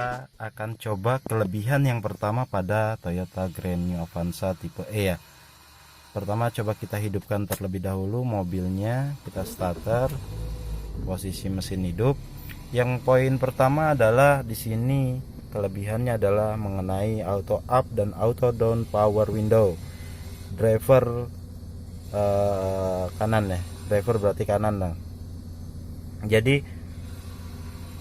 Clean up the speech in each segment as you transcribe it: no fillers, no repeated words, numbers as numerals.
kita akan coba kelebihan yang pertama pada Toyota Grand New Avanza tipe E ya. Pertama coba kita hidupkan terlebih dahulu mobilnya, kita starter, posisi mesin hidup. Yang poin pertama adalah di sini kelebihannya adalah mengenai auto up dan auto down power window. Driver kanan ya, driver berarti kanan lah. Jadi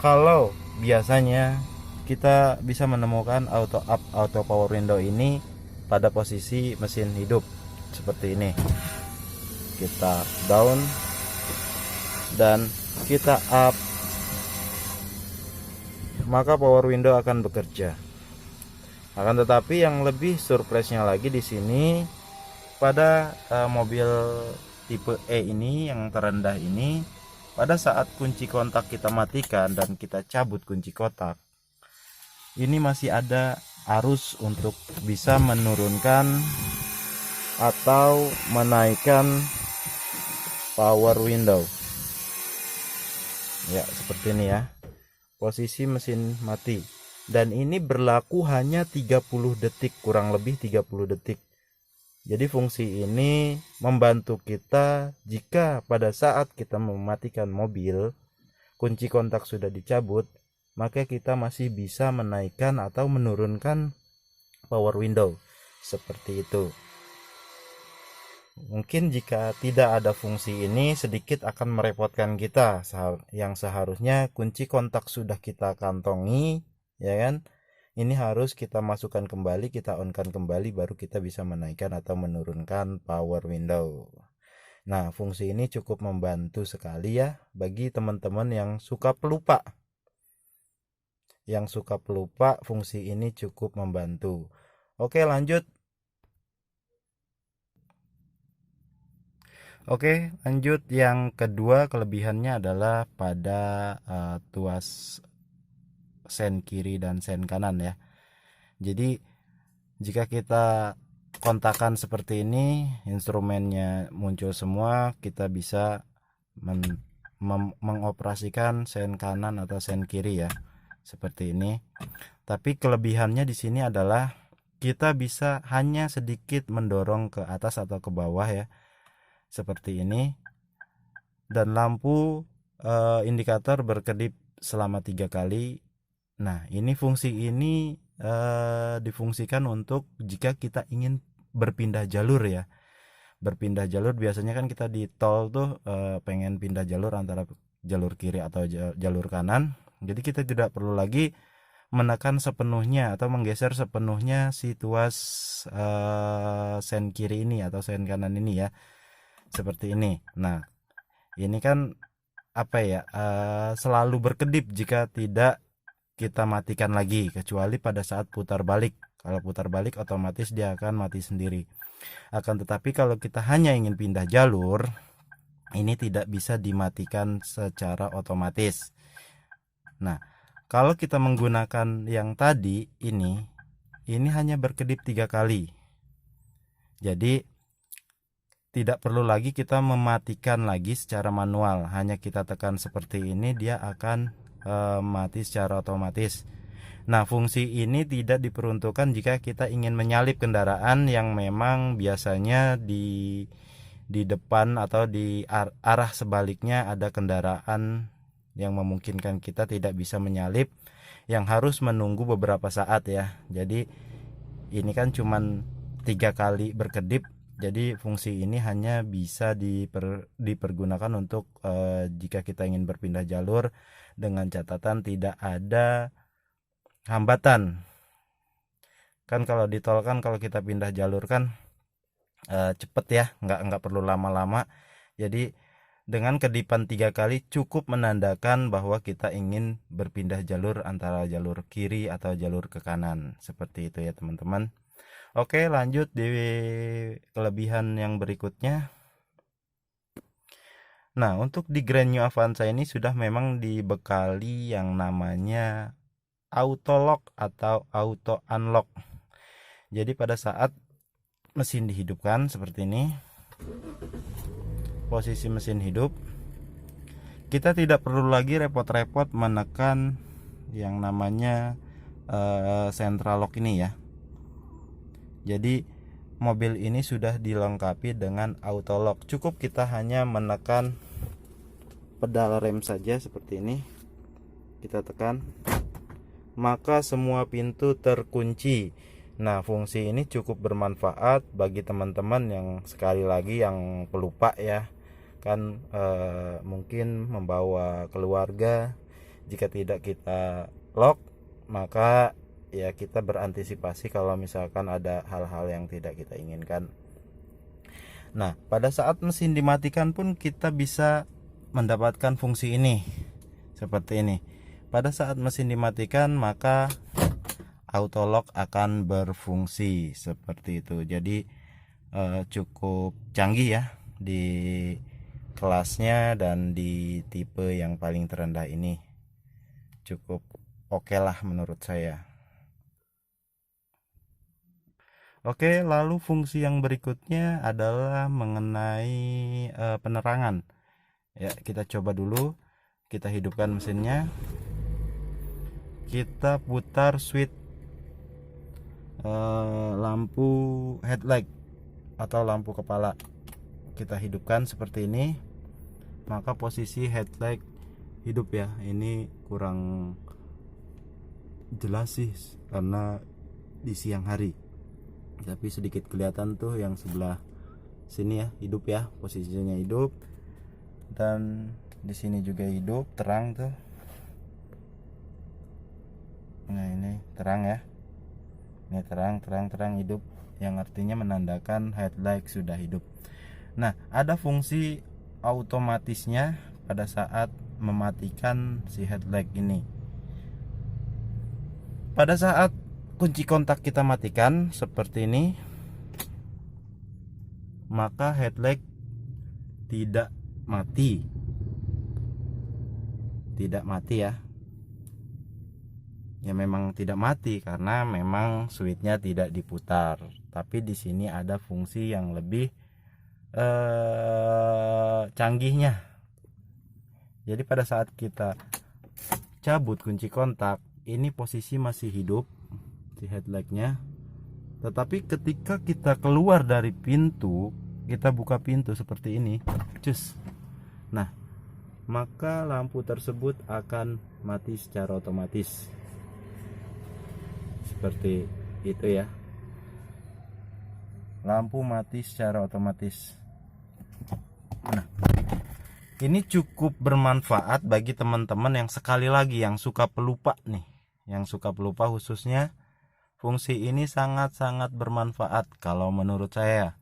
kalau biasanya kita bisa menemukan auto up, auto power window ini pada posisi mesin hidup seperti ini. Kita down dan kita up, maka power window akan bekerja. Akan tetapi yang lebih surprise-nya lagi di sini pada mobil tipe E ini yang terendah ini, pada saat kunci kontak kita matikan dan kita cabut kunci kontak, ini masih ada arus untuk bisa menurunkan atau menaikkan power window. Ya, seperti ini ya. Posisi mesin mati. Dan ini berlaku hanya 30 detik, kurang lebih 30 detik. Jadi fungsi ini membantu kita jika pada saat kita mematikan mobil, kunci kontak sudah dicabut, maka kita masih bisa menaikkan atau menurunkan power window. Seperti itu. Mungkin jika tidak ada fungsi ini sedikit akan merepotkan kita, yang seharusnya kunci kontak sudah kita kantongi, ya kan? Ini harus kita masukkan kembali, kita on-kan kembali, baru kita bisa menaikkan atau menurunkan power window. Nah, fungsi ini cukup membantu sekali ya bagi teman-teman yang suka pelupa. Yang suka pelupa, fungsi ini cukup membantu. Oke, lanjut. Oke, lanjut. Yang kedua kelebihannya adalah pada tuas sen kiri dan sen kanan ya. Jadi jika kita kontakan seperti ini, instrumennya muncul semua, kita bisa mengoperasikan sen kanan atau sen kiri ya, seperti ini. Tapi kelebihannya di sini adalah kita bisa hanya sedikit mendorong ke atas atau ke bawah ya, seperti ini. Dan lampu indikator berkedip selama 3 kali. Nah, ini fungsi ini difungsikan untuk jika kita ingin berpindah jalur ya. Berpindah jalur biasanya kan kita di tol tuh pengen pindah jalur antara jalur kiri atau jalur kanan. Jadi kita tidak perlu lagi menekan sepenuhnya atau menggeser sepenuhnya si tuas sen kiri ini atau sen kanan ini ya. Seperti ini. Nah, ini kan apa ya, selalu berkedip jika tidak kita matikan lagi, kecuali pada saat putar balik. Kalau putar balik otomatis dia akan mati sendiri. Akan tetapi kalau kita hanya ingin pindah jalur, ini tidak bisa dimatikan secara otomatis. Nah, kalau kita menggunakan yang tadi ini hanya berkedip 3 kali. Jadi tidak perlu lagi kita mematikan lagi secara manual, hanya kita tekan seperti ini, dia akan mati secara otomatis. Nah, fungsi ini tidak diperuntukkan jika kita ingin menyalip kendaraan yang memang biasanya di depan atau di arah sebaliknya ada kendaraan yang memungkinkan kita tidak bisa menyalip, yang harus menunggu beberapa saat ya. Jadi ini kan cuman 3 kali berkedip. Jadi fungsi ini hanya bisa dipergunakan untuk jika kita ingin berpindah jalur, dengan catatan tidak ada hambatan. Kan kalau di tol kan kalau kita pindah jalur kan cepet ya, nggak perlu lama-lama. Jadi dengan kedipan 3 kali cukup menandakan bahwa kita ingin berpindah jalur antara jalur kiri atau jalur ke kanan. Seperti itu ya teman-teman. Oke, lanjut di kelebihan yang berikutnya. Nah, untuk di Grand New Avanza ini sudah memang dibekali yang namanya auto lock atau auto unlock. Jadi pada saat mesin dihidupkan seperti ini, posisi mesin hidup, kita tidak perlu lagi repot-repot menekan yang namanya central lock ini ya. Jadi mobil ini sudah dilengkapi dengan auto lock. Cukup kita hanya menekan pedal rem saja seperti ini. Kita tekan, maka semua pintu terkunci. Nah, fungsi ini cukup bermanfaat bagi teman-teman yang sekali lagi yang pelupa ya. Kan mungkin membawa keluarga, jika tidak kita lock, maka ya kita berantisipasi kalau misalkan ada hal-hal yang tidak kita inginkan. Nah, pada saat mesin dimatikan pun kita bisa mendapatkan fungsi ini seperti ini. Pada saat mesin dimatikan maka auto lock akan berfungsi seperti itu. Jadi cukup canggih ya di kelasnya dan di tipe yang paling terendah ini. Cukup oke lah menurut saya. Oke, lalu fungsi yang berikutnya adalah mengenai penerangan. Ya, kita coba dulu. Kita hidupkan mesinnya. Kita putar switch lampu headlight atau lampu kepala. Kita hidupkan seperti ini. Maka posisi headlight hidup ya. Ini kurang jelas sih karena di siang hari. Tapi sedikit kelihatan tuh yang sebelah sini ya, hidup ya, posisinya hidup. Dan di sini juga hidup, terang tuh. Nah, ini terang ya. Ini terang hidup, yang artinya menandakan headlight sudah hidup. Nah, ada fungsi otomatisnya pada saat mematikan si headlight ini. Pada saat kunci kontak kita matikan seperti ini, maka headlight tidak mati ya. Ya memang tidak mati karena memang switchnya tidak diputar. Tapi di sini ada fungsi yang lebih canggihnya. Jadi pada saat kita cabut kunci kontak, ini posisi masih hidup si headlightnya. Tetapi ketika kita keluar dari pintu, kita buka pintu seperti ini, cus. Nah, maka lampu tersebut akan mati secara otomatis. Seperti itu ya. Lampu mati secara otomatis. Nah, ini cukup bermanfaat bagi teman-teman yang sekali lagi yang suka pelupa nih. Yang suka pelupa khususnya, fungsi ini sangat-sangat bermanfaat kalau menurut saya.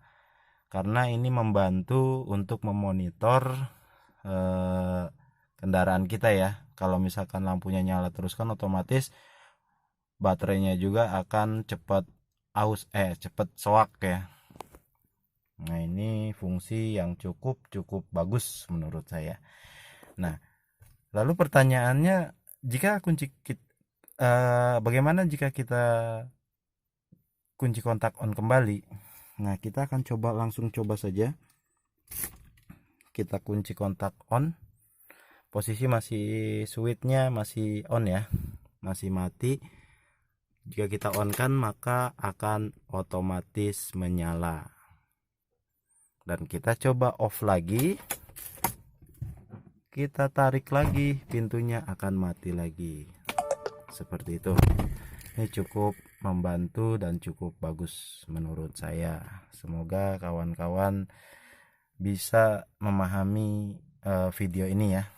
Karena ini membantu untuk memonitor kendaraan kita ya. Kalau misalkan lampunya nyala terus kan otomatis baterainya juga akan cepat cepat soak ya. Nah, ini fungsi yang cukup bagus menurut saya. Nah, lalu pertanyaannya, bagaimana jika kita kunci kontak on kembali? Nah, kita akan langsung coba saja. Kita kunci kontak on, posisi masih switchnya masih on ya, masih mati. Jika kita on kan maka akan otomatis menyala. Dan kita coba off lagi, kita tarik lagi, pintunya akan mati lagi. Seperti itu. Ini cukup membantu dan cukup bagus menurut saya. Semoga kawan-kawan bisa memahami video ini ya.